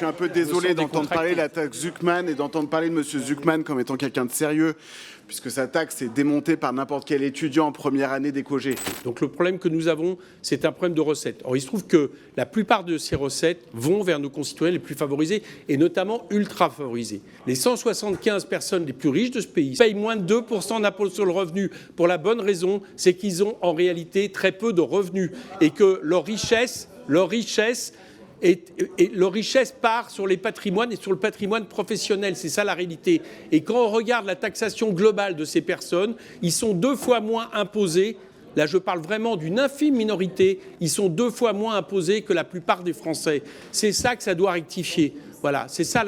Je suis un peu désolé d'entendre parler de la taxe Zuckman et d'entendre parler de M. Zuckman comme étant quelqu'un de sérieux, puisque sa taxe est démontée par n'importe quel étudiant en première année d'écogé. Donc le problème que nous avons, c'est un problème de recettes. Or, il se trouve que la plupart de ces recettes vont vers nos concitoyens les plus favorisés, et notamment ultra favorisés. Les 175 personnes les plus riches de ce pays payent moins de 2% d'impôt sur le revenu, pour la bonne raison, c'est qu'ils ont en réalité très peu de revenus, et que leur richesse part sur les patrimoines et sur le patrimoine professionnel. C'est ça la réalité. Et quand on regarde la taxation globale de ces personnes, ils sont 2 fois moins imposés. Là, je parle vraiment d'une infime minorité. Ils sont 2 fois moins imposés que la plupart des Français. C'est ça que ça doit rectifier. Voilà, c'est ça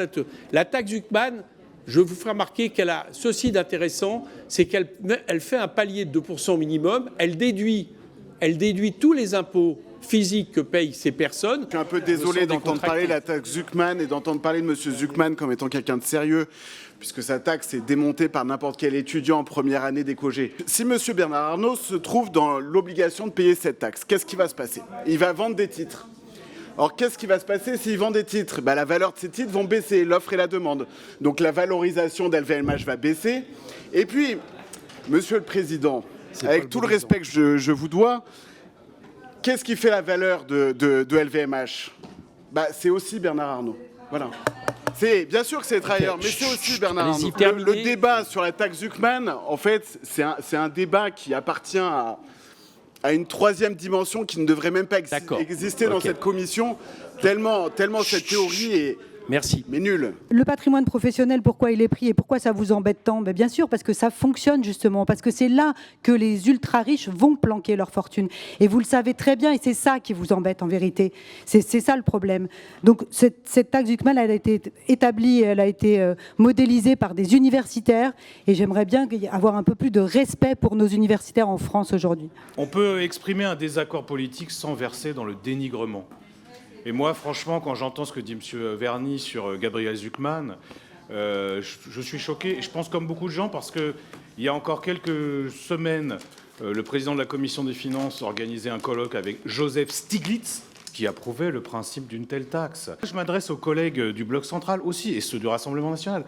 la taxe Zuckman. Je vous ferai remarquer qu'elle a ceci d'intéressant, c'est qu'elle fait un palier de 2% minimum. Elle déduit tous les impôts physique que payent ces personnes. Je suis un peu désolé d'entendre parler de la taxe Zuckman et d'entendre parler de M. Zuckman comme étant quelqu'un de sérieux, puisque sa taxe est démontée par n'importe quel étudiant en première année d'écogé. Si M. Bernard Arnault se trouve dans l'obligation de payer cette taxe, qu'est-ce qui va se passer? Il va vendre des titres. Or, qu'est-ce qui va se passer s'il vend des titres? La valeur de ces titres vont baisser, l'offre et la demande. Donc la valorisation d'LVMH va baisser. Et puis, Monsieur le Président, avec tout le respect que je vous dois, qu'est-ce qui fait la valeur de LVMH? C'est aussi Bernard Arnault. Voilà. Bien sûr que c'est les travailleurs, mais c'est aussi Bernard Arnault. Le débat sur la taxe Zuckman, en fait, c'est un débat qui appartient à une troisième dimension qui ne devrait même pas exister dans cette commission, tellement cette théorie est... Merci. Mais nul. Le patrimoine professionnel, pourquoi il est pris et pourquoi ça vous embête tant? Bien sûr, parce que ça fonctionne justement, parce que c'est là que les ultra-riches vont planquer leur fortune. Et vous le savez très bien, et c'est ça qui vous embête en vérité. C'est ça le problème. Donc cette taxe Zuckman, elle a été établie, elle a été modélisée par des universitaires, et j'aimerais bien avoir un peu plus de respect pour nos universitaires en France aujourd'hui. On peut exprimer un désaccord politique sans verser dans le dénigrement. Et moi, franchement, quand j'entends ce que dit M. Verny sur Gabriel Zuckman, je suis choqué. Et je pense comme beaucoup de gens, parce qu'il y a encore quelques semaines, le président de la Commission des Finances organisait un colloque avec Joseph Stiglitz, qui approuvait le principe d'une telle taxe. Je m'adresse aux collègues du Bloc central aussi, et ceux du Rassemblement national.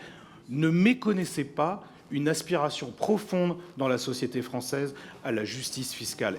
Ne méconnaissez pas une aspiration profonde dans la société française à la justice fiscale.